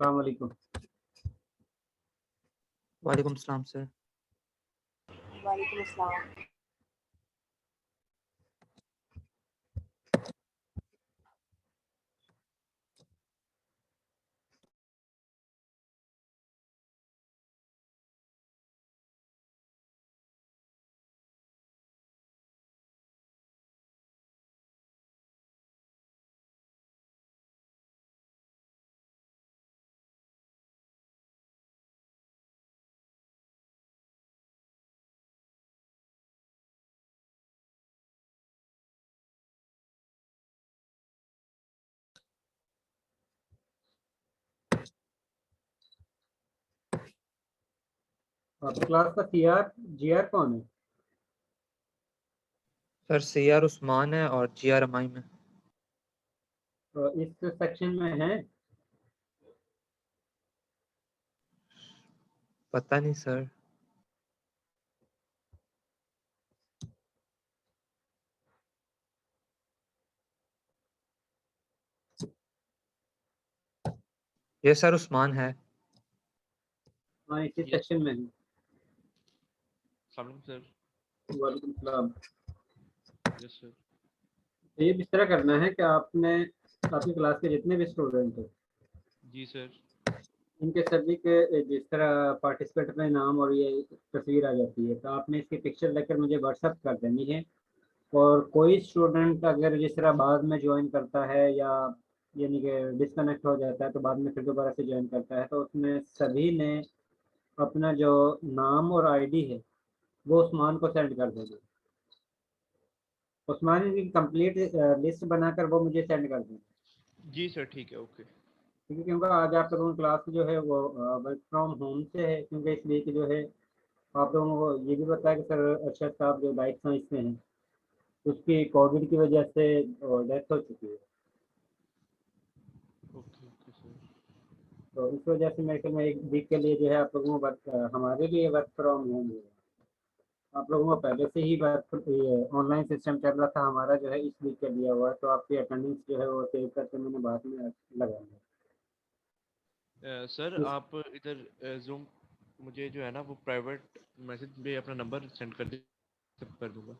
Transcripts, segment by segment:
अस्सलाम वालेकुम। वालेकुम सलाम सर। वालेकुम अस्सलाम। आपकी क्लास का सीआर जीआर कौन है? सर सीआर उस्मान है और जीआर अमाइम है। तो इस सेक्शन में है? पता नहीं सर। ये सर उस्मान है। हाँ, इसी Yes. सेक्शन में है। सलाम सर। वालेकुम सलाम। Yes sir. तो ये इस तरह करना है कि आपने आपकी क्लास के जितने भी स्टूडेंट हैं जी सर। इनके सभी के जिस तरह पार्टिसिपेंट में नाम और ये तस्वीर आ जाती है, तो आपने इसकी पिक्चर लेकर मुझे व्हाट्सएप कर देनी है। और कोई स्टूडेंट अगर जिस तरह बाद में ज्वाइन करता है या यानी कि डिस्कनेक्ट हो जाता है तो बाद में फिर दोबारा से ज्वाइन करता है, तो उसमें सभी ने अपना जो नाम और आईडी है वो उस्मान को सेंड कर देना। उस्मान की कंप्लीट लिस्ट बनाकर वो मुझे सेंड कर देना। जी सर ठीक है ओके। ठीक है, क्योंकि आज आप लोगों की क्लास जो है वो वर्क फ्रॉम होम से है, क्योंकि इसलिए कि जो है आप लोगों को ये भी बताया कि सर अरशद साहब जो लाइफ साइंस में हैं उसकी कोविड की वजह से डेथ हो चुकी है। Okay okay sir. तो इस वजह से मेरे ख्याल में एक वीक के लिए जो है आप लोगों को हमारे लिए वर्क फ्रॉम होम है। आप लोगों को पहले से ही वर्क ऑनलाइन सिस्टम चल रहा था, हमारा जो है इस वीक का दिया हुआ है, तो आपकी अटेंडेंस जो है वो सेव करके मैंने बाद में लगाया। सर आप इधर जूम मुझे जो है ना वो प्राइवेट मैसेज पे अपना नंबर सेंड कर दे कर दूंगा।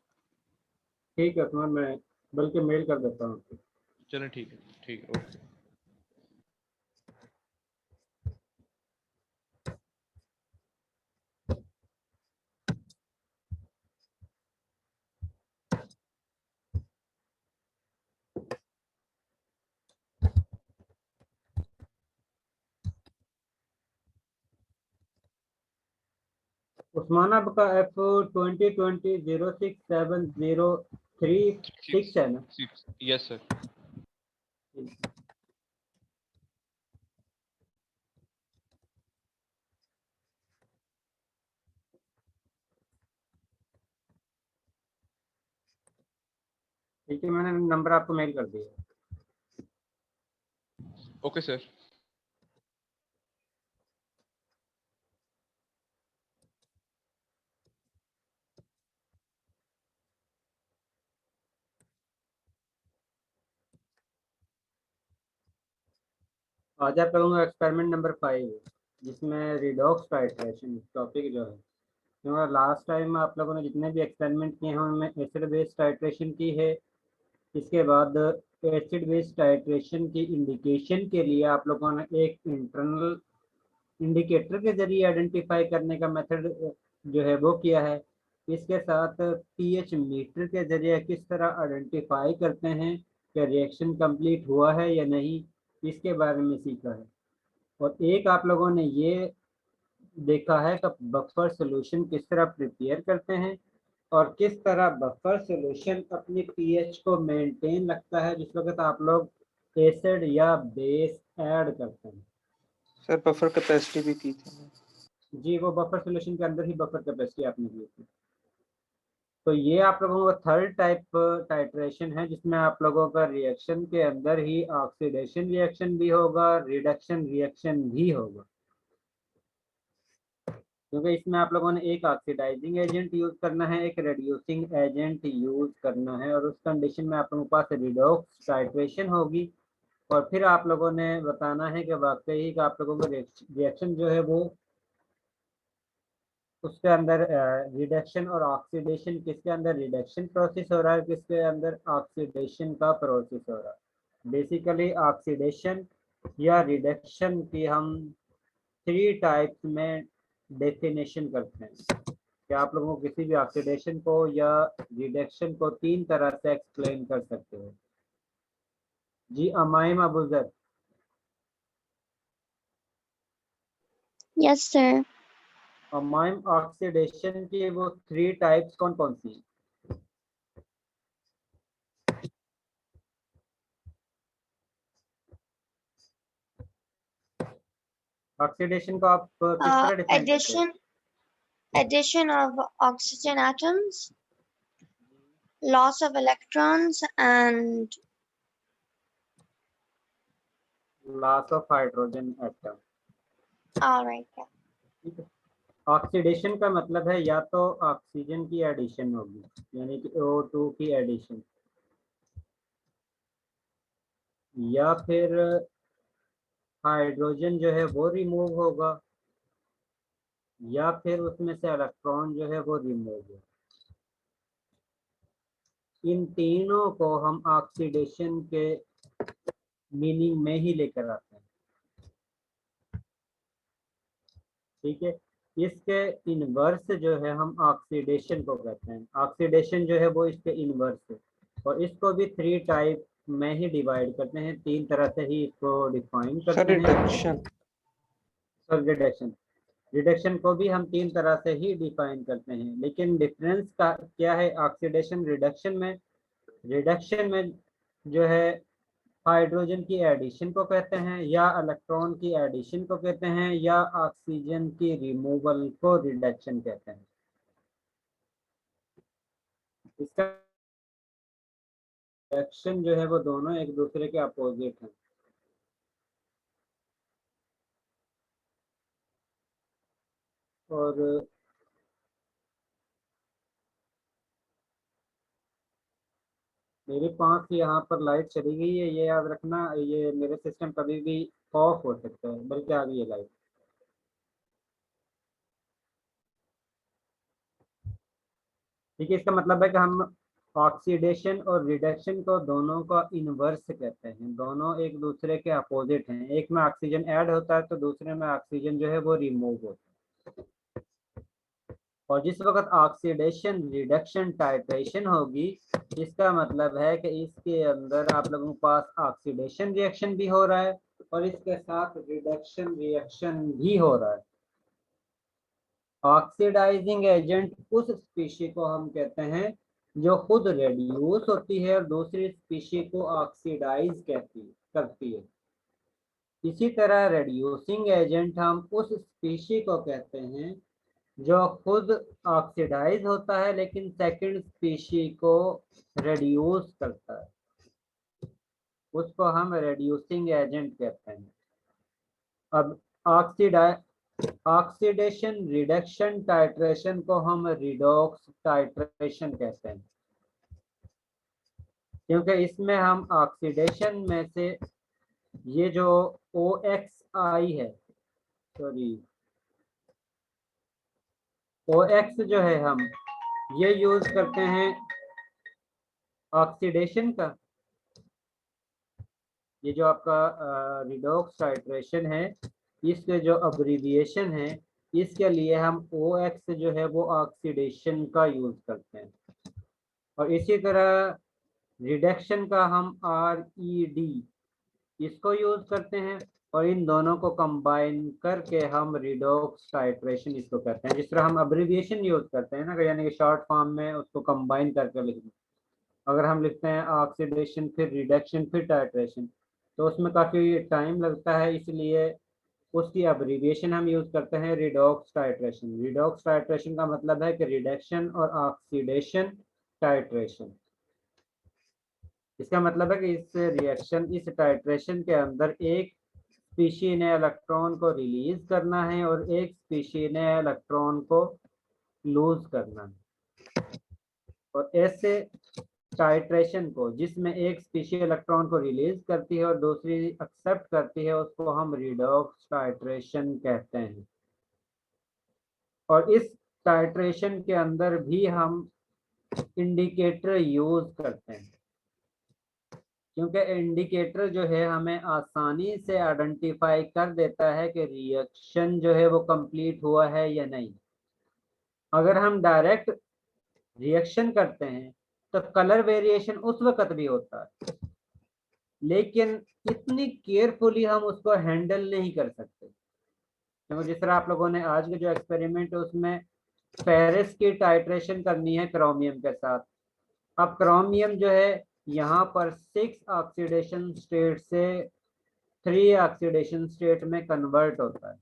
ठीक है उस्मान, मैं बल्कि मेल कर देता हूँ आपको। चलें ठीक है ओके। उस्मान आपका F20206703 है ना? Yes sir. ठीक है, मैंने नंबर आपको मेल कर दिया। Okay sir. आज आप लोगों का एक्सपेरिमेंट नंबर 5 है, जिसमें रिडॉक्स टाइट्रेशन टॉपिक जो है, क्योंकि लास्ट टाइम आप लोगों ने जितने भी एक्सपेरिमेंट किए हैं उनमें एसिड बेस टाइट्रेशन की है। इसके बाद एसिड बेस टाइट्रेशन की इंडिकेशन के लिए आप लोगों ने एक इंटरनल इंडिकेटर के जरिए आइडेंटिफाई करने का मेथड जो है वो किया है। इसके साथ पीएच मीटर के जरिए किस तरह आइडेंटिफाई करते हैं कि रिएक्शन कंप्लीट हुआ है या नहीं, इसके बारे में सीखा है। और एक आप लोगों ने ये देखा है कि बफर सॉल्यूशन किस तरह प्रिपेयर करते हैं और किस तरह बफर सॉल्यूशन अपनी पीएच को मेंटेन रखता है जिस वक्त आप लोग एसिड या बेस ऐड करते हैं। सर बफर कैपेसिटी भी की थी। जी, वो बफर सॉल्यूशन के अंदर ही बफर कैपेसिटी आपने दी थी। तो ये आप लोगों का थर्ड टाइप टाइट्रेशन है, जिसमें आप लोगों का रिएक्शन के अंदर ही ऑक्सीडेशन रिएक्शन भी होगा, रिडक्शन रिएक्शन भी होगा, क्योंकि इसमें आप लोगों ने एक ऑक्सीडाइजिंग एजेंट यूज करना है, एक रिड्यूसिंग एजेंट यूज करना है, और उस कंडीशन में आप लोगों के पास रिडॉक्स टाइट्रेशन होगी। और फिर आप लोगों ने बताना है कि वाकई कि आप लोगों का रिएक्शन जो है वो उसके अंदर रिडक्शन और ऑक्सीडेशन, किसके अंदर रिडक्शन प्रोसेस हो रहा है, किसके अंदर ऑक्सीडेशन का प्रोसेस हो रहा है। बेसिकली ऑक्सीडेशन या रिडक्शन की हम 3 टाइप्स में डेफिनेशन करते हैं कि आप लोगों को किसी भी ऑक्सीडेशन को या रिडक्शन को 3 तरह से एक्सप्लेन कर सकते हो। जी अमाइम अबूजर। Yes, sir. अमाइम ऑक्सीडेशन की वो 3 टाइप्स कौन कौन सी हैं? ऑक्सीडेशन को आप किस तरह डिफाइन करते हैं? Addition of oxygen atoms, loss of electrons, and loss of hydrogen atom. all right. Yeah. ठीक है। ऑक्सीडेशन का मतलब है या तो ऑक्सीजन की एडिशन होगी, यानी कि O2 की एडिशन, या फिर हाइड्रोजन जो है वो रिमूव होगा, या फिर उसमें से इलेक्ट्रॉन जो है वो रिमूव होगा। इन तीनों को हम ऑक्सीडेशन के मीनिंग में ही लेकर आते हैं। ठीक है। इसके इनवर्स जो है हम ऑक्सीडेशन को कहते हैं। ऑक्सीडेशन जो है वो इसके इनवर्स है, और इसको भी 3 टाइप में ही डिवाइड करते हैं, 3 तरह से ही इसको डिफाइन सर करते हैं। रिडक्शन सर रिडक्शन, रिडक्शन को भी हम 3 तरह से ही डिफाइन करते हैं, लेकिन डिफरेंस का क्या है ऑक्सीडेशन रिडक्शन में? रिडक्शन में जो है हाइड्रोजन की एडिशन को कहते हैं, या इलेक्ट्रॉन की एडिशन को कहते हैं, या ऑक्सीजन की रिमूवल को रिडक्शन कहते हैं। इसका रिडक्शन जो है वो दोनों एक दूसरे के अपोजिट हैं। और मेरे पास यहाँ पर लाइट चली गई है, ये याद रखना, ये मेरे सिस्टम कभी भी ऑफ हो सकता है, बल्कि आ गई है लाइट। ठीक है। इसका मतलब है कि हम ऑक्सीडेशन और रिडक्शन को दोनों का इनवर्स कहते हैं, दोनों एक दूसरे के अपोजिट हैं। एक में ऑक्सीजन ऐड होता है तो दूसरे में ऑक्सीजन जो है वो रिमूव होता है। और जिस वक्त ऑक्सीडेशन रिडक्शन टाइट्रेशन होगी, इसका मतलब है कि इसके अंदर आप लोगों के पास ऑक्सीडेशन रिएक्शन भी हो रहा है और इसके साथ रिडक्शन रिएक्शन भी हो रहा है। ऑक्सीडाइजिंग एजेंट उस स्पीशी को हम कहते हैं जो खुद रेड्यूस होती है और दूसरी स्पीशी को ऑक्सीडाइज करती है। इसी तरह रेड्यूसिंग एजेंट हम उस स्पीशी को कहते हैं जो खुद ऑक्सीडाइज होता है लेकिन सेकंड स्पीशी को रेड्यूस करता है, उसको हम रेड्यूसिंग एजेंट कहते हैं। अब ऑक्सीडेशन रिडक्शन टाइट्रेशन को हम रिडॉक्स टाइट्रेशन कहते हैं, क्योंकि इसमें हम ऑक्सीडेशन में से ये जो OXI है, सॉरी OX जो है, हम ये यूज करते हैं ऑक्सीडेशन का। ये जो आपका रिडॉक्स टाइट्रेशन है, इसके जो अब्रिविएशन है, इसके लिए हम OX जो है वो ऑक्सीडेशन का यूज करते हैं। और इसी तरह रिडक्शन का हम RED इसको यूज करते हैं, और इन दोनों को कंबाइन करके हम रिडॉक्स टाइट्रेशन इसको करते हैं। जिस तरह हम अब्रिविएशन यूज करते हैं ना, यानी कि शॉर्ट फॉर्म में उसको कंबाइन करके लिखते हैं। अगर हम लिखते हैं ऑक्सीडेशन फिर रिडक्शन फिर टाइट्रेशन, तो उसमें काफ़ी टाइम लगता है, इसलिए उसकी अब्रिविएशन हम यूज करते हैं रिडॉक्स टाइट्रेशन। रिडॉक्स टाइट्रेशन का मतलब है कि रिडक्शन और ऑक्सीडेशन टाइट्रेशन। इसका मतलब है कि इस टाइट्रेशन के अंदर एक स्पीशी ने इलेक्ट्रॉन को रिलीज करना है और एक स्पीशी ने इलेक्ट्रॉन को लूज करना है, और ऐसे टाइट्रेशन को, जिसमें एक स्पेशल इलेक्ट्रॉन को रिलीज करती है और दूसरी एक्सेप्ट करती है, उसको हम रिडॉक्स टाइट्रेशन कहते हैं। और इस टाइट्रेशन के अंदर भी हम इंडिकेटर यूज करते हैं, क्योंकि इंडिकेटर जो है हमें आसानी से आइडेंटिफाई कर देता है कि रिएक्शन जो है वो कंप्लीट हुआ है या नहीं। अगर हम डायरेक्ट रिएक्शन करते हैं तो कलर वेरिएशन उस वक्त भी होता है, लेकिन इतनी केयरफुली हम उसको हैंडल नहीं कर सकते, क्योंकि जिस तरह आप लोगों ने आज के जो एक्सपेरिमेंट है उसमें फेरस की टाइट्रेशन करनी है क्रोमियम के साथ। अब क्रोमियम जो है यहाँ पर 6 ऑक्सीडेशन स्टेट से 3 ऑक्सीडेशन स्टेट में कन्वर्ट होता है।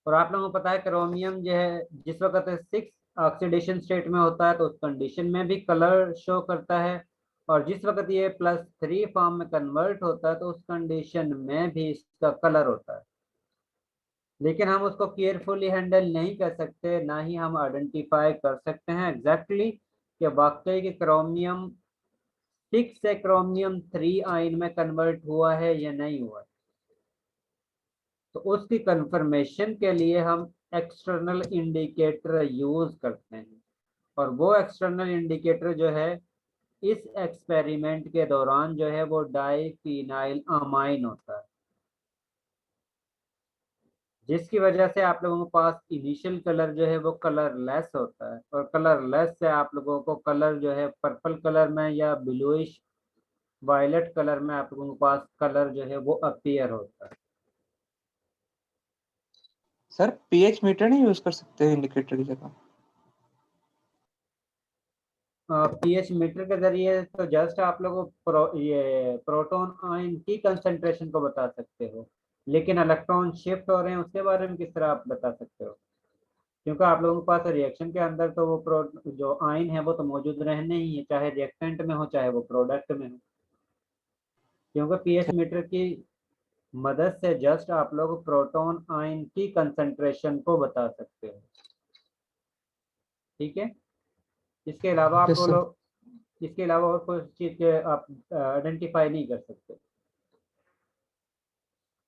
और आप लोगों को पता है क्रोमियम जो है जिस वक्त 6 ऑक्सीडेशन स्टेट में होता है तो उस कंडीशन में भी कलर शो करता है, और जिस वक्त ये +3 फॉर्म में कन्वर्ट होता है तो उस कंडीशन में भी इसका कलर होता है। लेकिन हम उसको केयरफुली हैंडल नहीं कर सकते, ना ही हम आइडेंटिफाई कर सकते हैं एग्जैक्टली कि वाकई कि क्रोमियम 6 से क्रोमियम 3 आयन में कन्वर्ट हुआ है या नहीं हुआ है। तो उसकी कंफर्मेशन के लिए हम एक्सटर्नल इंडिकेटर यूज करते हैं, और वो एक्सटर्नल इंडिकेटर जो है इस एक्सपेरिमेंट के दौरान जो है वो डाइफिनाइल अमाइन होता है, जिसकी वजह से आप लोगों के पास इनिशियल कलर जो है वो कलरलेस होता है, और कलरलेस से आप लोगों को कलर जो है पर्पल कलर में या ब्लूइश वायलेट कलर में आप लोगों के पास कलर जो है वो अपीयर होता है। सर पीएच मीटर नहीं यूज कर सकते इंडिकेटर की जगह? पीएच मीटर के जरिए तो जस्ट आप लोग ये प्रोटॉन आयन की कंसंट्रेशन को बता सकते हो, लेकिन इलेक्ट्रॉन शिफ्ट हो रहे हैं उसके बारे में किस तरह आप बता सकते हो? क्योंकि आप लोगों के पास रिएक्शन के अंदर तो वो जो आयन है वो तो मौजूद रहने ही है, चाहे रिएक्टेंट में हो चाहे वो प्रोडक्ट में हो। क्योंकि पीएच मीटर की मदद से जस्ट आप लोग प्रोटॉन आयन की कंसंट्रेशन को बता सकते हो। ठीक है, इसके अलावा आप Yes, sir. लोग इसके अलावा और कोई चीज के आप आइडेंटिफाई नहीं कर सकते।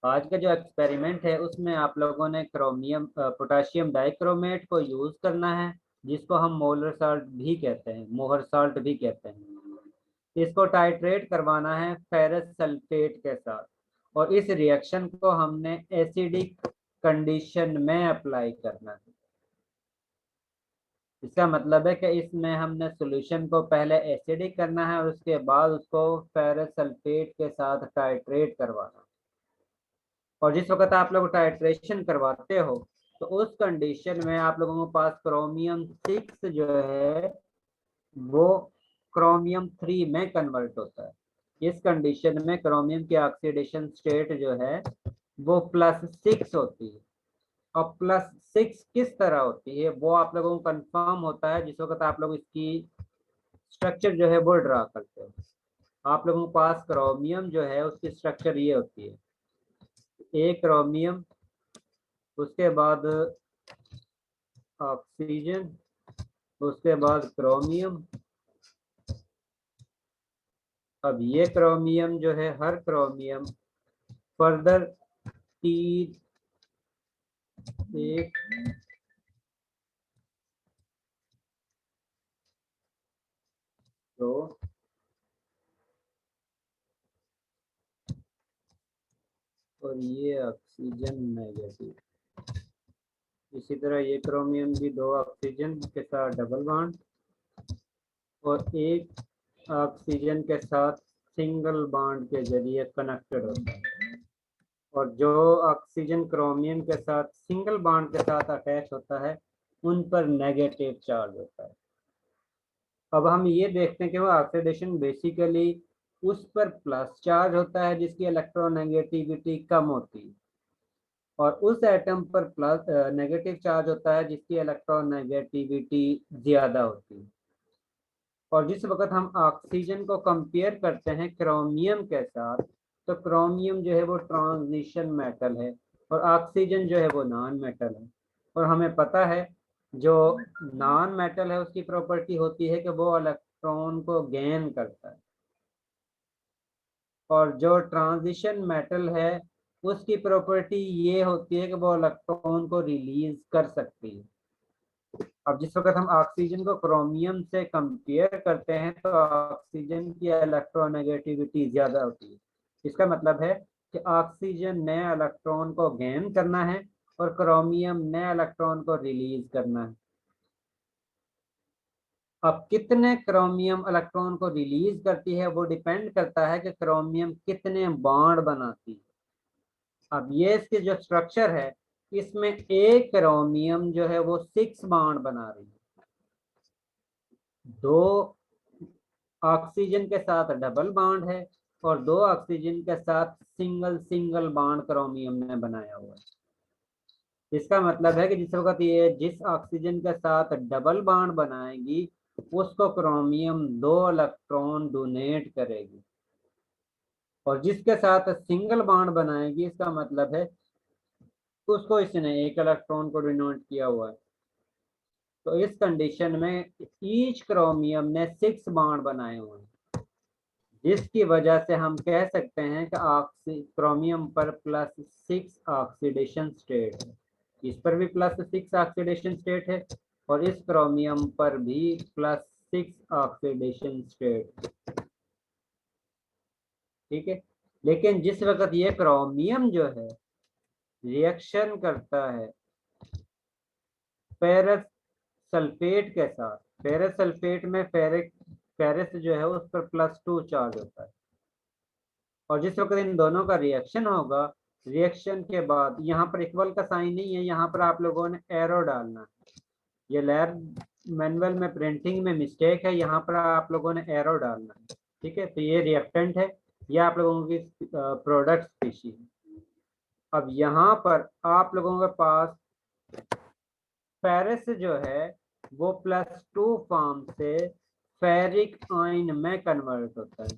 आज का जो एक्सपेरिमेंट है उसमें आप लोगों ने पोटाशियम डाइक्रोमेट को यूज करना है, जिसको हम मोलर साल्ट भी कहते हैं, मोहर साल्ट भी कहते हैं। इसको टाइट्रेट करवाना है फेरस सल्फेट के साथ, और इस रिएक्शन को हमने एसिडिक कंडीशन में अप्लाई करना है। इसका मतलब है कि इसमें हमने सॉल्यूशन को पहले एसिडिक करना है और उसके बाद उसको फेरस सल्फेट के साथ टाइट्रेट करवाना। और जिस वक्त आप लोग टाइट्रेशन करवाते हो तो उस कंडीशन में आप लोगों के पास क्रोमियम 6 जो है वो क्रोमियम 3 में कन्वर्ट होता है। इस कंडीशन में क्रोमियम की ऑक्सीडेशन स्टेट जो है वो +6 होती है। और +6 किस तरह होती है वो आप लोगों को कंफर्म होता है जिस वक्त आप लोग इसकी स्ट्रक्चर जो है वो ड्रा करते हो। आप लोगों के पास क्रोमियम जो है उसकी स्ट्रक्चर ये होती है, एक क्रोमियम, उसके बाद ऑक्सीजन, उसके बाद क्रोमियम। अब ये क्रोमियम जो है हर क्रोमियम फर्दर 3 1 2 और ये ऑक्सीजन नेगेटिव। इसी तरह ये क्रोमियम भी 2 ऑक्सीजन के साथ डबल बॉन्ड और एक ऑक्सीजन के साथ सिंगल बॉन्ड के जरिए कनेक्टेड होता है। और जो ऑक्सीजन क्रोमियम के साथ सिंगल बॉन्ड के साथ अटैच होता है उन पर नेगेटिव चार्ज होता है। अब हम ये देखते हैं कि वो ऑक्सीडेशन बेसिकली उस पर प्लस चार्ज होता है जिसकी इलेक्ट्रोनेगेटिविटी कम होती है, और उस एटम पर प्लस नेगेटिव चार्ज होता है जिसकी इलेक्ट्रोनेगेटिविटी ज़्यादा होती है। और जिस वक्त हम ऑक्सीजन को कंपेयर करते हैं क्रोमियम के साथ तो क्रोमियम जो है वो ट्रांजिशन मेटल है और ऑक्सीजन जो है वो नॉन मेटल है। और हमें पता है जो नॉन मेटल है उसकी प्रॉपर्टी होती है कि वो इलेक्ट्रॉन को गेन करता है, और जो ट्रांजिशन मेटल है उसकी प्रॉपर्टी ये होती है कि वो इलेक्ट्रॉन को रिलीज कर सकती है। अब जिस वक्त हम ऑक्सीजन को क्रोमियम से कंपेयर करते हैं तो ऑक्सीजन की इलेक्ट्रोनेगेटिविटी ज्यादा होती है। इसका मतलब है कि ऑक्सीजन नए इलेक्ट्रॉन को गेन करना है और क्रोमियम नए इलेक्ट्रॉन को रिलीज करना है। अब कितने क्रोमियम इलेक्ट्रॉन को रिलीज करती है वो डिपेंड करता है कि क्रोमियम कितने बॉन्ड बनाती है। अब ये इसके जो स्ट्रक्चर है, इसमें एक क्रोमियम जो है वो 6 बॉन्ड बना रही है। 2 ऑक्सीजन के साथ डबल बॉन्ड है और 2 ऑक्सीजन के साथ सिंगल सिंगल बॉन्ड क्रोमियम ने बनाया हुआ है। इसका मतलब है कि जिस वक्त ये जिस ऑक्सीजन के साथ डबल बॉन्ड बनाएगी उसको क्रोमियम 2 इलेक्ट्रॉन डोनेट करेगी, और जिसके साथ सिंगल बॉन्ड बनाएगी इसका मतलब है उसको इसने 1 इलेक्ट्रॉन को डोनेट किया हुआ है। तो इस कंडीशन में ईच क्रोमियम ने 6 बॉन्ड बनाए हुए हैं, जिसकी वजह से हम कह सकते हैं कि क्रोमियम पर +6 ऑक्सीडेशन स्टेट है। इस पर भी +6 ऑक्सीडेशन स्टेट है और इस क्रोमियम पर भी +6 ऑक्सीडेशन स्टेट। ठीक है, लेकिन जिस वक्त ये क्रोमियम जो है रिएक्शन करता है फेरस सल्फेट के साथ, फेरस सल्फेट में फेरस जो है उस पर +2 चार्ज होता है, और जिस वक्त इन दोनों का रिएक्शन होगा, रिएक्शन के बाद यहाँ पर इक्वल का साइन नहीं है, यहाँ पर आप लोगों ने एरो डालना है। ये लैब मैनुअल में प्रिंटिंग में मिस्टेक है, यहाँ पर आप लोगों ने एरो डालना है। ठीक है, तो ये रिएक्टेंट है, ये आप लोगों की प्रोडक्ट स्पीशीज है। अब यहाँ पर आप लोगों के पास फेरस जो है वो +2 फॉर्म से फेरिक आयन में कन्वर्ट होता है।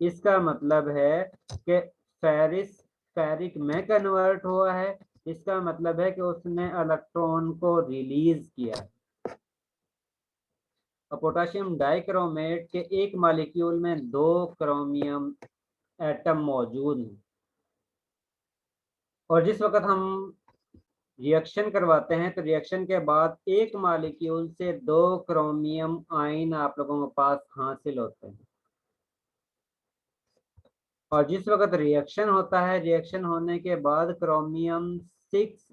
इसका मतलब है कि फेरिस फेरिक में कन्वर्ट हुआ है, इसका मतलब है कि उसने इलेक्ट्रॉन को रिलीज किया है। पोटेशियम डाइक्रोमेट के एक मॉलिक्यूल में 2 क्रोमियम एटम मौजूद हैं, और जिस वक्त हम रिएक्शन करवाते हैं तो रिएक्शन के बाद एक मॉलिक्यूल से 2 क्रोमियम आयन आप लोगों के पास हासिल होते हैं, और जिस वक्त रिएक्शन होता है, रिएक्शन होने के बाद क्रोमियम 6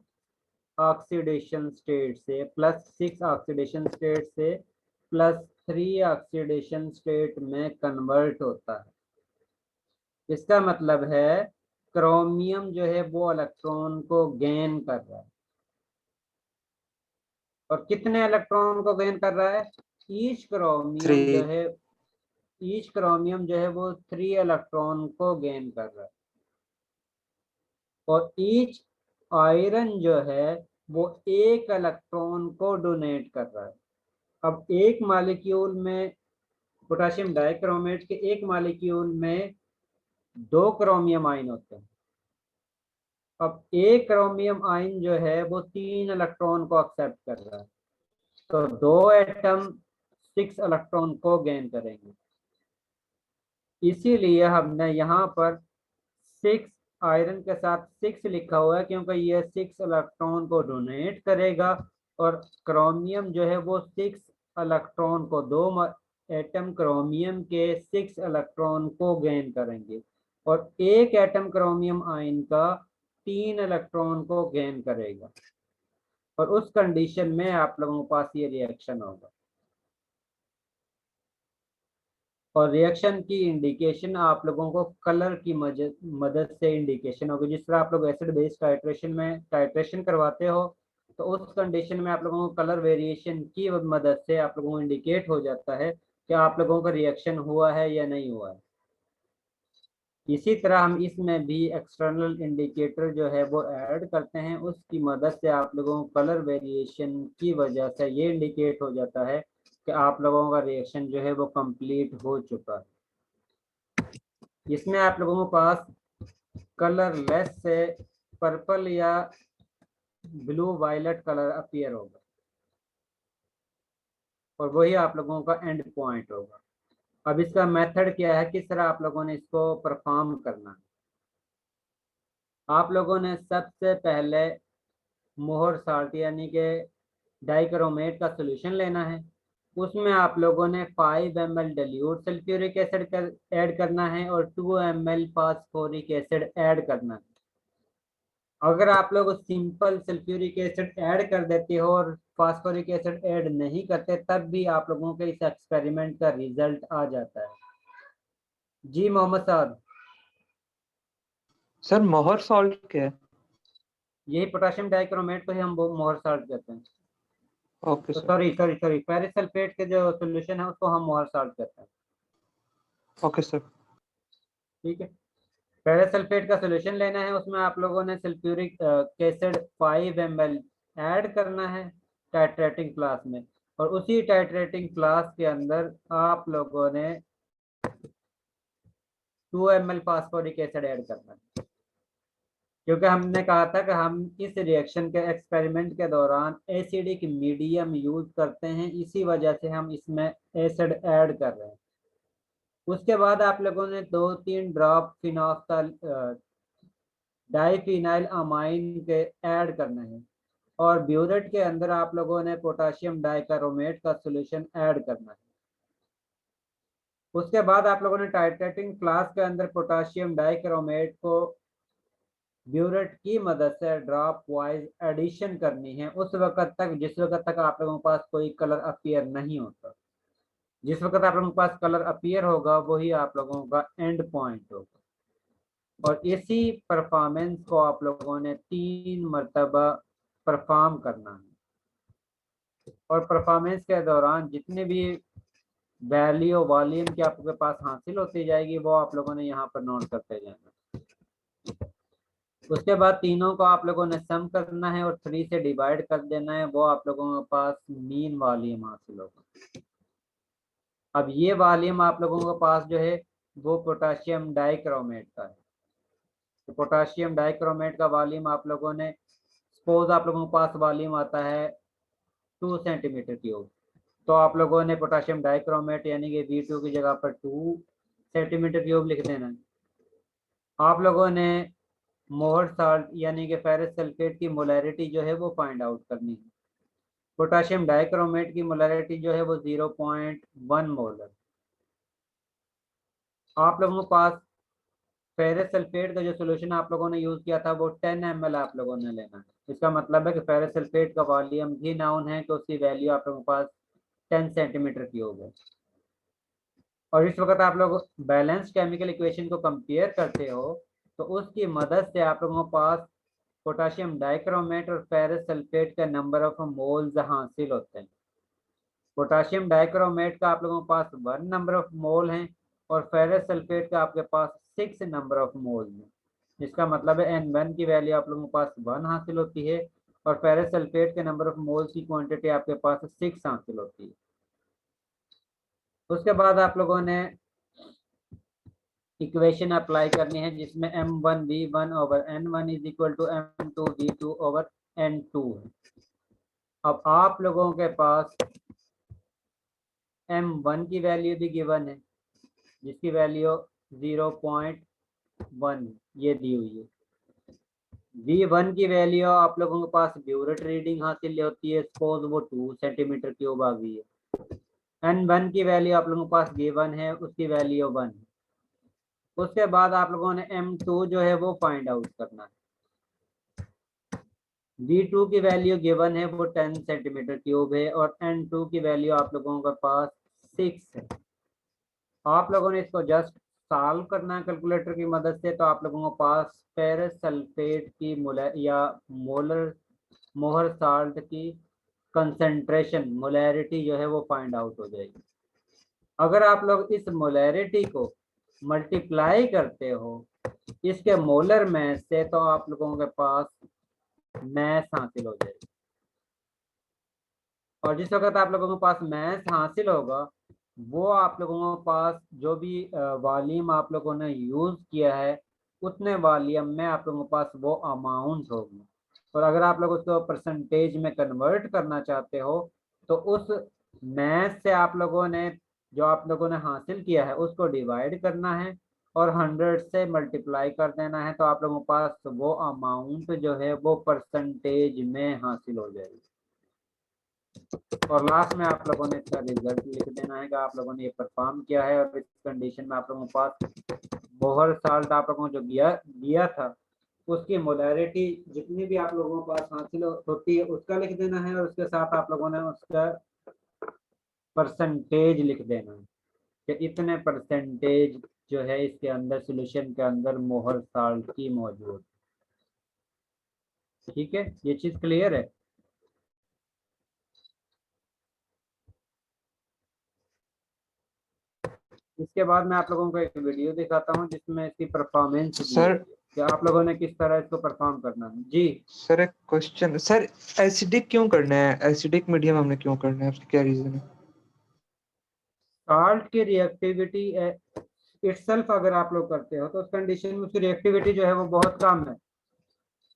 ऑक्सीडेशन स्टेट से +6 ऑक्सीडेशन स्टेट से +3 ऑक्सीडेशन स्टेट में कन्वर्ट होता है। इसका मतलब है क्रोमियम जो है वो इलेक्ट्रॉन को गेन कर रहा है, और कितने इलेक्ट्रॉन को गेन कर रहा है? ईच क्रोमियम जो 3 है ईच क्रोमियम जो है वो 3 इलेक्ट्रॉन को गेन कर रहा है, और ईच आयरन जो है वो 1 इलेक्ट्रॉन को डोनेट कर रहा है। अब एक मॉलिक्यूल में पोटेशियम डाइक्रोमेट के एक मॉलिक्यूल में 2 क्रोमियम आयन होते हैं। अब एक क्रोमियम आयन जो है वो 3 इलेक्ट्रॉन को एक्सेप्ट कर रहा है, तो 2 एटम 6 इलेक्ट्रॉन को गेन करेंगे। इसीलिए हमने यहाँ पर 6 आयरन के साथ 6 लिखा हुआ है, क्योंकि ये 6 इलेक्ट्रॉन को डोनेट करेगा, और क्रोमियम जो है वो 6 इलेक्ट्रॉन को 2 एटम क्रोमियम के 6 इलेक्ट्रॉन को गेन करेंगे, और एक एटम क्रोमियम आयन का 3 इलेक्ट्रॉन को गेन करेगा, और उस कंडीशन में आप लोगों के पास ये रिएक्शन होगा। और रिएक्शन की इंडिकेशन आप लोगों को कलर की मदद से इंडिकेशन होगी। जिस तरह आप लोग एसिड बेस टाइट्रेशन में टाइट्रेशन करवाते हो, तो उस कंडीशन में आप लोगों को कलर वेरिएशन की मदद से आप लोगों को इंडिकेट हो जाता है कि आप लोगों का रिएक्शन हुआ है या नहीं हुआ है। इसी तरह हम इसमें भी एक्सटर्नल इंडिकेटर जो है वो ऐड करते हैं, उसकी मदद से आप लोगों को कलर वेरिएशन की वजह से ये इंडिकेट हो जाता है कि आप लोगों का रिएक्शन जो है वो कंप्लीट हो चुका है। इसमें आप लोगों के पास कलरलेस से पर्पल या ब्लू वायलेट कलर अपीयर होगा। और वही आप लोगों का एंड पॉइंट होगा। अब इसका मेथड क्या है, किस तरह आप लोगों ने इसको परफॉर्म करना है। आप लोगों ने सबसे पहले मोहर साल्ट यानी कि डाइक्रोमेट का सोल्यूशन लेना है। उसमें आप लोगों ने 5 ml dilute sulphuric acid add करना है और 2 ml फास्फोरिक एसिड ऐड करना है। अगर आप लोग सिंपल सल्फ्यूरिक एसिड ऐड कर देते हो और फास्फोरिक एसिड ऐड नहीं करते, तब भी आप लोगों के इस एक्सपेरिमेंट का रिजल्ट आ जाता है। जी मोहम्मद साहब, सर मोहर सॉल्ट क्या है? यही पोटाशियम डाइक्रोमेट को ही हम मोहर साल्ट कहते हैं। ओके तो सर। सॉरी फेरिक सल्फेट के जो सोल्यूशन है उसको हम मोहर साल्ट कहते हैं। Okay sir. ठीक है, फेरिक सल्फेट का सोल्यूशन लेना है। उसमें आप लोगों ने सल्फ्यूरिक एसिड 5 ml ऐड करना है टाइट्रेटिंग क्लास में, और उसी टाइट्रेटिंग क्लास के अंदर आप लोगों ने 2 ml फास्फोरिक एसिड ऐड करना है। क्योंकि हमने कहा था कि हम इस रिएक्शन के एक्सपेरिमेंट के दौरान एसिडिक मीडियम यूज करते हैं, इसी वजह से हम इसमें एसिड ऐड कर रहे हैं। उसके बाद आप लोगों ने 2-3 ड्रॉप फिनोफ्थाल डाइफिनाइल अमाइन के ऐड करने हैं, और ब्यूरेट के अंदर आप लोगों ने पोटाशियम डाइक्रोमेट का सॉल्यूशन ऐड करना है। उसके बाद आप लोगों ने टाइट्रेटिंग क्लास के अंदर पोटाशियम डाइक्रोमेट को ब्यूरेट की मदद से ड्रॉप वाइज एडिशन करनी है उस वक्त तक जिस वक्त तक आप लोगों के पास कोई कलर अपीयर नहीं होता। जिस वक्त आप लोगों के पास कलर अपीयर होगा वही आप लोगों का एंड पॉइंट होगा। और इसी परफॉर्मेंस को आप लोगों ने 3 मरतबा परफॉर्म करना है, और परफॉर्मेंस के दौरान जितने भी वैल्यू वॉल्यूम की आपके पास हासिल होती जाएगी वो आप लोगों ने यहाँ पर नोट करते जाना। उसके बाद तीनों को आप लोगों ने सम करना है और 3 से डिवाइड कर देना है, वो आप लोगों के पास मीन वॉल्यूम हासिल होगा। अब ये वॉल्यूम आप लोगों के पास जो है वो पोटाशियम डाइक्रोमेट का है। तो पोटाशियम डाइक्रोमेट का वॉल्यूम आप लोगों ने, सपोज आप लोगों के पास वॉल्यूम आता है 2 सेंटीमीटर क्यूब, तो आप लोगों ने पोटाशियम डाइक्रोमेट यानी कि V2 की जगह पर 2 सेंटीमीटर क्यूब लिख देना। आप लोगों ने मोहर साल्ट यानी कि फेरस सल्फेट की मोलैरिटी जो है वो फाइंड आउट करनी है। पोटाशियम डाइक्रोमेट की मोलैरिटी जो है वो 0.1 मोलर। आप लोगों के पास फेरस सल्फेट का जो सोल्यूशन आप लोगों ने यूज किया था वो 10 ml आप लोगों ने लेना है। इसका मतलब है कि फेरस सल्फेट का वॉल्यूम भी नाउन है तो उसकी वैल्यू आप लोगों के पास 10 सेंटीमीटर क्यूब है। और इस वक्त आप लोग बैलेंस केमिकल इक्वेशन को कंपेयर करते हो तो उसकी मदद से आप लोगों के पास पोटाशियम डाइक्रोमेट और फेरस सल्फेट का नंबर ऑफ मोल्स हासिल होते हैं। पोटाशियम डाइक्रोमेट का आप लोगों के पास 1 नंबर ऑफ मोल है और फेरस सल्फेट का आपके पास 6 नंबर ऑफ मोल है। इसका मतलब है N1 की वैल्यू आप लोगों के पास 1 हासिल होती है और फेरस सल्फेट के नंबर ऑफ मोल्स की क्वांटिटी आपके पास 6 हासिल होती है। उसके बाद आप लोगों ने इक्वेशन अप्लाई करनी है जिसमें M1V1 over N1 is equal to M2V2 over N2 है। अब आप लोगों के पास M1 की वैल्यू भी गिवन है जिसकी वैल्यू 0.1 ये दी हुई है। V1 की वैल्यू आप लोगों के पास ब्यूरेट रीडिंग हासिल होती है, सपोज वो 2 सेंटीमीटर क्यूब आ गई है। N1 की वैल्यू आप लोगों के पास गिवन है, उसकी वैल्यू 1 है। उसके बाद आप लोगों ने M2 जो है वो फाइंड आउट करना है। V2 की वैल्यू गिवन है वो 10 सेंटीमीटर क्यूब है और N2 की वैल्यू आप लोगों के पास 6 है। आप लोगों ने इसको जस्ट सॉल्व करना है कैलकुलेटर की मदद से, तो आप लोगों के पास फेरस सल्फेट की मोहर साल्ट की कंसंट्रेशन मोलैरिटी जो है वो फाइंड आउट हो जाएगी। अगर आप लोग इस मोलैरिटी को मल्टीप्लाई करते हो इसके मोलर मैथ से तो आप लोगों के पास मैथ हासिल हो जाएगी। और जिस वक्त आप लोगों के पास मैथ हासिल होगा वो आप लोगों के पास जो भी वॉल्यूम आप लोगों ने यूज किया है उतने वॉल्यूम में आप लोगों के पास वो अमाउंट होगी। और अगर आप लोग उसको परसेंटेज में कन्वर्ट करना चाहते हो तो उस मैथ से आप लोगों ने जो आप लोगों ने हासिल किया है उसको डिवाइड करना है और 100 से मल्टीप्लाई कर देना है, तो आप लोगों के पास वो अमाउंट जो है वो परसेंटेज में हासिल हो जाएगी। और लास्ट में आप लोगों ने इसका रिजल्ट लिख देना है कि आप लोगों ने ये परफॉर्म किया है, और इस कंडीशन में आप लोगों के पास बोहर साल्ट आप लोगों को जो दिया था उसकी मोलैरिटी जितनी भी आप लोगों के पास हासिल होती है उसका लिख देना है, और उसके साथ आप लोगों ने उसका परसेंटेज लिख देना है कि इतने परसेंटेज जो है इसके अंदर सोल्यूशन के अंदर मोहर साल्ट की मौजूद। ठीक है, ये चीज क्लियर है। इसके बाद मैं आप लोगों को एक वीडियो दिखाता हूँ जिसमें इसकी परफॉर्मेंस दी सर है कि आप लोगों ने किस तरह इसको परफॉर्म करना है। जी सर एक क्वेश्चन सर, एसिडिक क्यों करना है? एसिडिक मीडियम हमने क्यों करना है, उसकी क्या रीजन है? साल्ट की रिएक्टिविटी इटसेल्फ अगर आप लोग करते हो तो उस कंडीशन में उसकी रिएक्टिविटी जो है वो बहुत कम है,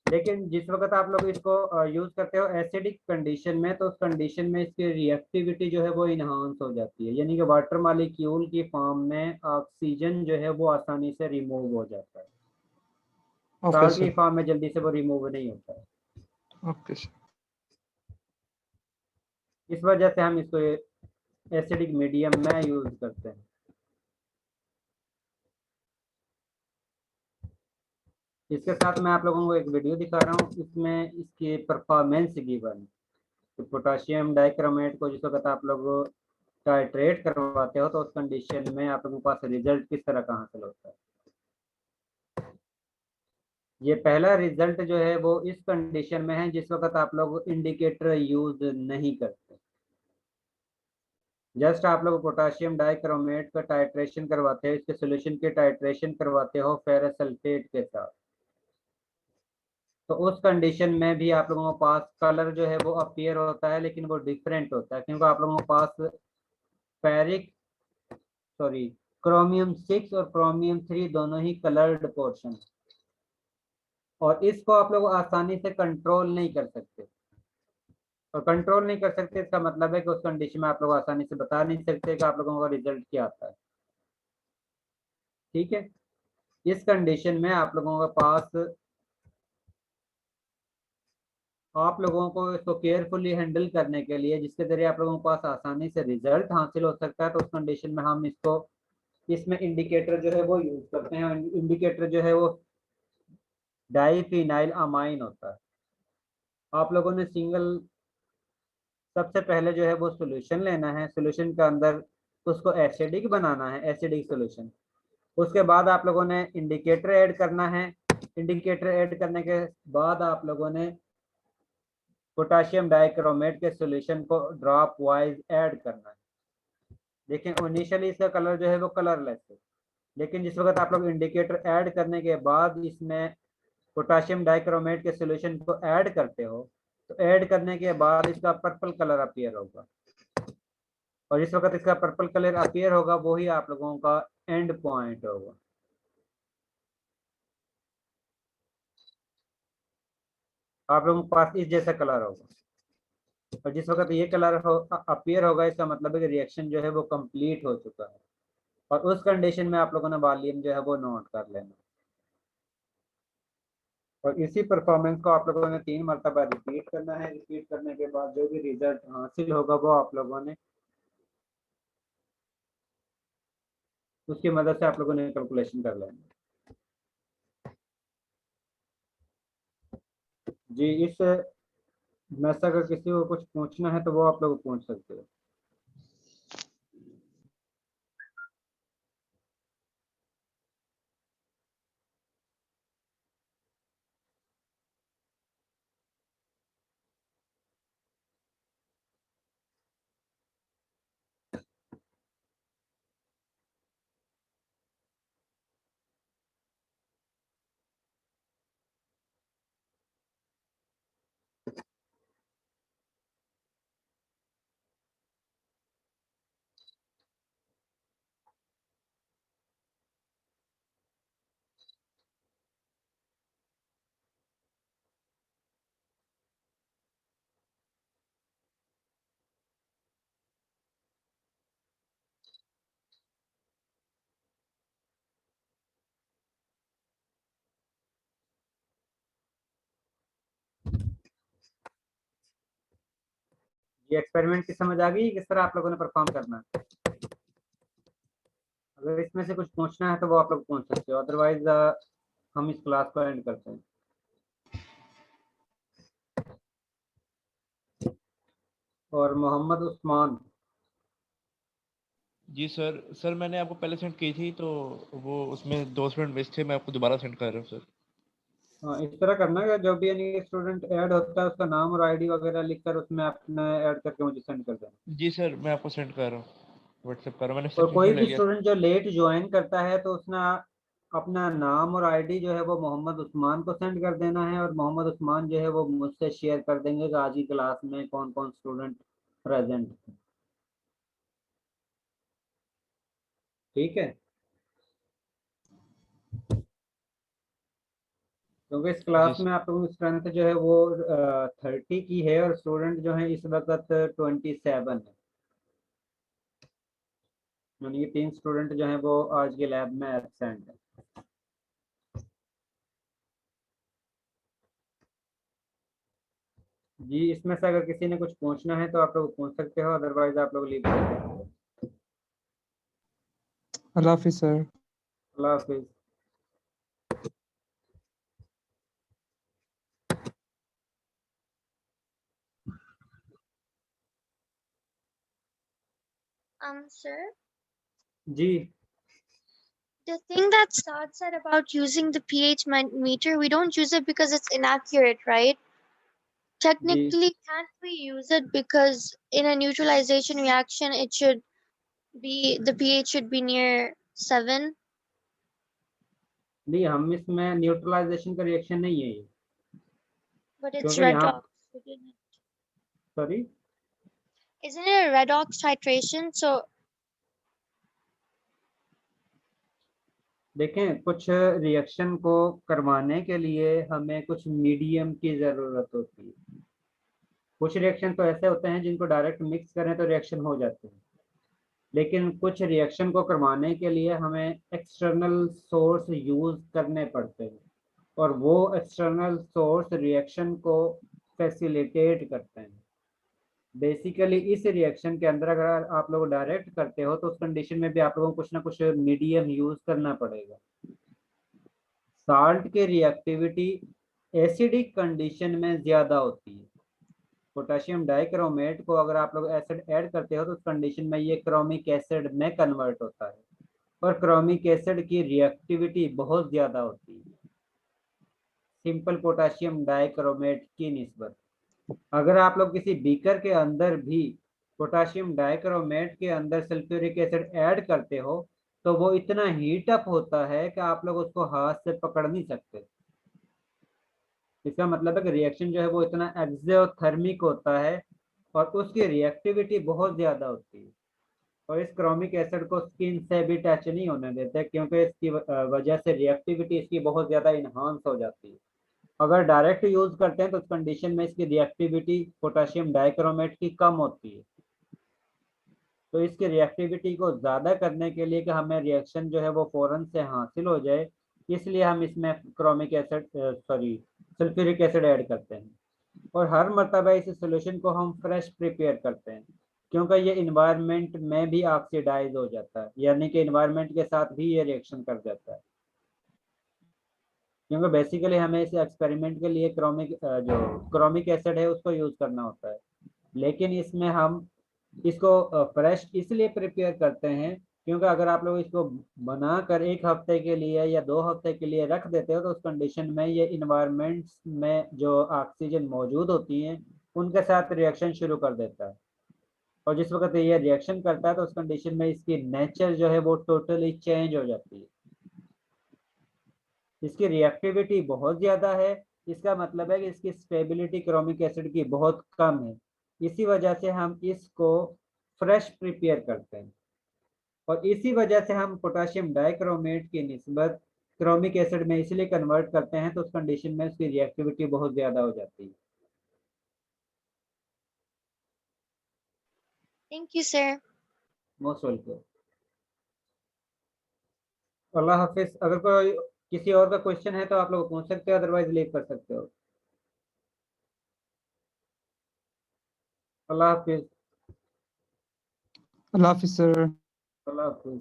लेकिन जिस वक्त आप लोग इसको यूज करते हो एसिडिक कंडीशन में तो उस कंडीशन में इसकी रिएक्टिविटी जो है वो इनहांस हो जाती है, यानी कि वाटर मॉलिक्यूल की फॉर्म में ऑक्सीजन जो है वो आसानी से रिमूव हो जाता है। ओके साल्ट की सर। फॉर्म में जल्दी से वो रिमूव नहीं होता है। Okay sir. इस वजह से हम इसको एसिडिक मीडियम में यूज करते हैं। इसके साथ मैं आप लोगों को एक वीडियो दिखा रहा हूँ, इसमें इसकी परफॉर्मेंस गिवन तो पोटाशियम डाइक्रोमेट को जिस वक्त आप लोग टाइट्रेट करवाते हो तो उस कंडीशन में आप लोगों के पास रिजल्ट किस तरह का हासिल होता है। ये पहला रिजल्ट जो है वो इस कंडीशन में है जिस वक्त आप लोग इंडिकेटर यूज नहीं करते, जस्ट आप लोग पोटाशियम डाइक्रोमेट का टाइट्रेशन करवाते हो, इसके सोल्यूशन के टाइट्रेशन करवाते हो फेरस सल्फेट के साथ, तो उस कंडीशन में भी आप लोगों के पास कलर जो है वो अपीयर होता है, लेकिन वो डिफरेंट होता है क्योंकि आप लोगों के पास फेरिक सॉरी क्रोमियम 6 और क्रोमियम 3 दोनों ही कलर्ड पोर्शन, और इसको आप लोग आसानी से कंट्रोल नहीं कर सकते। और कंट्रोल नहीं कर सकते इसका मतलब है कि उस कंडीशन में आप लोग आसानी से बता नहीं सकते कि आप लोगों का रिजल्ट क्या आता है। ठीक है, इस कंडीशन में आप लोगों के पास आप लोगों को इसको केयरफुली हैंडल करने के लिए जिसके जरिए आप लोगों के पास आसानी से रिजल्ट हासिल हो सकता है, तो उस कंडीशन में हम इसको इसमें इंडिकेटर जो है वो यूज करते हैं। इंडिकेटर जो है वो डाइफिनाइल अमाइन होता है। आप लोगों ने सबसे पहले जो है वो सॉल्यूशन लेना है, सॉल्यूशन के अंदर उसको एसिडिक बनाना है, एसिडिक सॉल्यूशन। उसके बाद आप लोगों ने इंडिकेटर ऐड करना है, इंडिकेटर ऐड करने के बाद आप लोगों ने पोटाशियम डाइक्रोमेट के सॉल्यूशन को ड्रॉप वाइज ऐड करना है। देखिए इनिशियली इसका कलर जो है वो कलरलेस है, लेकिन जिस वक्त आप लोग इंडिकेटर ऐड करने के बाद इसमें पोटाशियम डाइक्रोमेट के सॉल्यूशन को ऐड करते हो तो ऐड करने के बाद इसका पर्पल कलर अपीयर होगा, और जिस वक्त इसका पर्पल कलर अपीयर होगा वही आप लोगों का एंड पॉइंट होगा। आप लोगों के पास इस जैसा कलर होगा, और जिस वक्त ये कलर अपीयर होगा इसका मतलब है कि रिएक्शन जो है वो कंप्लीट हो चुका है, और उस कंडीशन में आप लोगों ने वॉल्यूम जो है वो नोट कर लेना। और इसी परफॉर्मेंस को आप लोगों ने 3 मरतबा रिपीट करना है। रिपीट करने के बाद जो भी रिजल्ट हासिल होगा वो आप लोगों ने उसकी मदद से आप लोगों ने कैलकुलेशन कर लेना। जी इस में से अगर किसी को कुछ पूछना है तो वो आप लोग पूछ सकते हो। ये एक्सपेरिमेंट की समझ आ गई किस तरह आप लोगों ने परफॉर्म करना है? अगर इसमें से कुछ पूछना है तो वो आप लोग पूछ सकते हो, अदरवाइज हम इस क्लास को एंड करते हैं। और मोहम्मद उस्मान, जी सर मैंने आपको पहले सेंड की थी तो वो उसमें 2 स्टूडेंट मिस थे, मैं आपको दोबारा सेंड कर रहा हूँ सर। हाँ इस तरह करना है, जो भी यानी स्टूडेंट ऐड होता है उसका नाम और आईडी वगैरह लिखकर उसमें अपने ऐड करके मुझे सेंड कर देना। जी सर मैं आपको सेंड कर रहा हूँ, व्हाट्सएप कर रहा हूँ, मैंने और कोई स्क्रीनशॉट ले भी लिया। स्टूडेंट जो लेट ज्वाइन करता है तो उसने अपना नाम और आईडी जो है वो मोहम्मद उस्मान को सेंड कर देना है, और मोहम्मद उस्मान जो है वो मुझसे शेयर कर देंगे कि आज की क्लास में कौन कौन स्टूडेंट प्रेजेंट है। ठीक है, क्योंकि इस जी क्लास में आप लोगों की स्ट्रेंथ जो है वो 30 की है और स्टूडेंट जो है इस वक्त 27 है, यानी कि 3 स्टूडेंट जो हैं वो आज के लैब में एब्सेंट है। जी इसमें से अगर किसी ने कुछ पूछना है तो आप लोग पूछ सकते हो, अदरवाइज आप लोग लीव कर सकते हो। अल्लाह हाफिज सर। अल्लाह हाफिज। Sir, जी the thing that Saad said about using the pH meter, we don't use it because it's inaccurate, right? जी Technically, can't we use it because in a neutralization reaction, it should be the pH should be near 7? नहीं, हम इसमें neutralisation का reaction नहीं है ये, But it's क्योंकि यहाँ redox, sorry isn't it a redox titration? So देखें, कुछ रिएक्शन को करवाने के लिए हमें कुछ मीडियम की जरूरत होती है। कुछ रिएक्शन तो ऐसे होते हैं जिनको डायरेक्ट मिक्स करें तो रिएक्शन हो जाते हैं, लेकिन कुछ रिएक्शन को करवाने के लिए हमें एक्सटर्नल सोर्स यूज करने पड़ते हैं, और वो एक्सटर्नल सोर्स रिएक्शन को फैसिलिटेट करते हैं। बेसिकली इस रिएक्शन के अंदर अगर आप लोग डायरेक्ट करते हो तो उस कंडीशन में भी आप लोगों को कुछ ना कुछ मीडियम यूज करना पड़ेगा। साल्ट की रिएक्टिविटी एसिडिक कंडीशन में ज्यादा होती है। पोटेशियम डाइक्रोमेट को अगर आप लोग एसिड ऐड करते हो तो उस कंडीशन में ये क्रोमिक एसिड में कन्वर्ट होता है, और क्रोमिक एसिड की रिएक्टिविटी बहुत ज्यादा होती है सिंपल पोटेशियम डाइक्रोमेट की निस्बत। अगर आप लोग किसी बीकर के अंदर भी पोटेशियम डाइक्रोमेट के अंदर सल्फ्यूरिक एसिड ऐड करते हो तो वो इतना हीट अप होता है कि आप लोग उसको हाथ से पकड़ नहीं सकते। इसका मतलब है कि रिएक्शन जो है वो इतना एक्सोथर्मिक होता है और उसकी रिएक्टिविटी बहुत ज्यादा होती है, और इस क्रोमिक एसिड को स्किन से भी टच नहीं होने देते क्योंकि इसकी वजह से रिएक्टिविटी इसकी बहुत ज्यादा इन्हांस हो जाती है। अगर डायरेक्ट यूज करते हैं तो उस कंडीशन में इसकी रिएक्टिविटी पोटेशियम डाइक्रोमेट की कम होती है। तो इसकी रिएक्टिविटी को ज़्यादा करने के लिए कि हमें रिएक्शन जो है वो फ़ौरन से हासिल हो जाए, इसलिए हम इसमें chromic acid sulphuric acid add करते हैं, और हर मरतबा इस सोल्यूशन को हम फ्रेश प्रिपेयर करते हैं क्योंकि ये इन्वायरमेंट में भी ऑक्सीडाइज हो जाता है, यानी कि इन्वायरमेंट के साथ भी ये रिएक्शन कर जाता है। क्योंकि बेसिकली हमें इस एक्सपेरिमेंट के लिए जो क्रोमिक एसिड है उसको यूज़ करना होता है, लेकिन इसमें हम इसको फ्रेश इसलिए प्रिपेयर करते हैं क्योंकि अगर आप लोग इसको बनाकर 1 हफ्ते के लिए या 2 हफ्ते के लिए रख देते हो तो उस कंडीशन में ये इन्वायरमेंट में जो ऑक्सीजन मौजूद होती हैं उनके साथ रिएक्शन शुरू कर देता है, और जिस वक्त ये रिएक्शन करता है तो उस कंडीशन में इसकी नेचर जो है वो टोटली चेंज हो जाती है। इसकी रिएक्टिविटी बहुत ज़्यादा है, इसका मतलब है कि इसकी स्टेबिलिटी क्रोमिक एसिड की बहुत कम है। इसी वजह से हम इसको फ्रेश प्रिपेयर करते हैं, और इसी वजह से हम पोटेशियम डाइक्रोमेट की निस्बत क्रोमिक एसिड में इसलिए कन्वर्ट करते हैं तो उस कंडीशन में उसकी रिएक्टिविटी बहुत ज़्यादा हो जाती है। thank you, sir. Most welcome. अल्लाह हाफिज। अगर कोई किसी और का क्वेश्चन है तो आप लोग पूछ सकते हो, अदरवाइज लीव कर सकते हो। अल्लाह हाफिज। अल्लाह हाफिज सर। अल्लाह हाफिज।